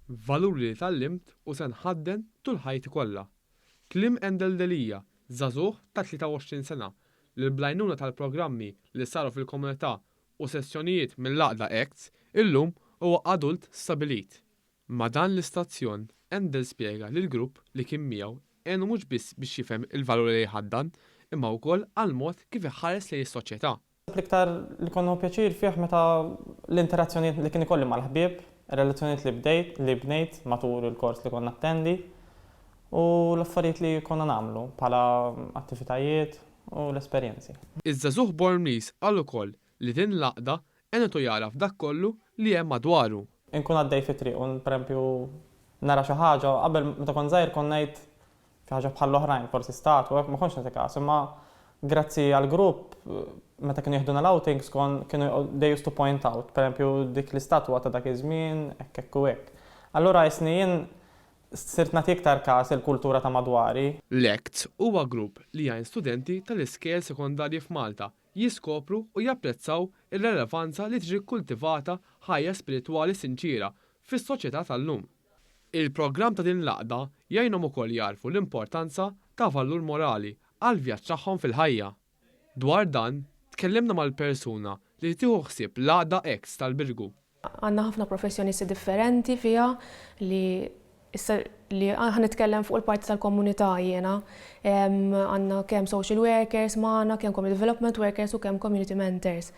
valuri li tallimt u se nħadden tul ħajti kollha. Kliem Endel Delija, żagħżugħ ta' 23 sena, li l-blajnuna tal-programmi li saru fil-komunità u sessjonijiet mill-laqda ACTS illum huwa adult stabilit. Ma' dan l-istazzjon, Endel spjega li l-grupp li kien miegħu għenu mhux biss biex jifhem il-valuri li jħaddan, imma wkoll għal mod kif iħares lejn is-soċjetà. L-iktar li konnu pjaċir fih meta l-interazzjonijiet li kien ikolli mal-ħbieb, ir-relazzjonijiet li bnejt matul il-kors li konna attendi u l-affarijiet li konna nagħmlu bħala attivitajiet u l-esperjenzi. Iż-żagħżugħ Bormlis qal ukoll li din l-laqda għenetu jara f'dak kollu li hemm madwaru. Inkun għaddej fit-triq u perempju nara xi ħaġa qabel meta kont żgħir kon ngħid xi ħaġa bħall-oħrajn forsi stat u hekk ma kontx nagħti każ, imma grazzi għall-grupp meta kienu jieħduna l-outings kienu they used to point out, perempju dik l-istatwa ta' dak iż-żmien hekk u hekk. Allura jisni jien sirt nagħti iktar każ il-kultura ta' madwari. L-ACTS huwa grupp li jgħin studenti tal-iskel sekondarji f'Malta jiskopru u japprezzaw ir-relevanza li tiġi kultivata ħajja spiritwali sinċira fis-soċjetà tal-lum. Il-programm ta' din l-laqda jgħinhom ukoll jarfu l-importanza ta' valur morali għal vjaġġ tagħhom fil-ħajja. Dwar dan, tkellimna mal-persuna li tieħu ħsieb l-laqda ACTS tal-Birgu. Għandna ħafna professjonisti differenti fiha li ħanitkellem fuq il-parti tal-komunità jiena. Għandna kemm social workers magħna, kemm community development workers u kemm community mentors.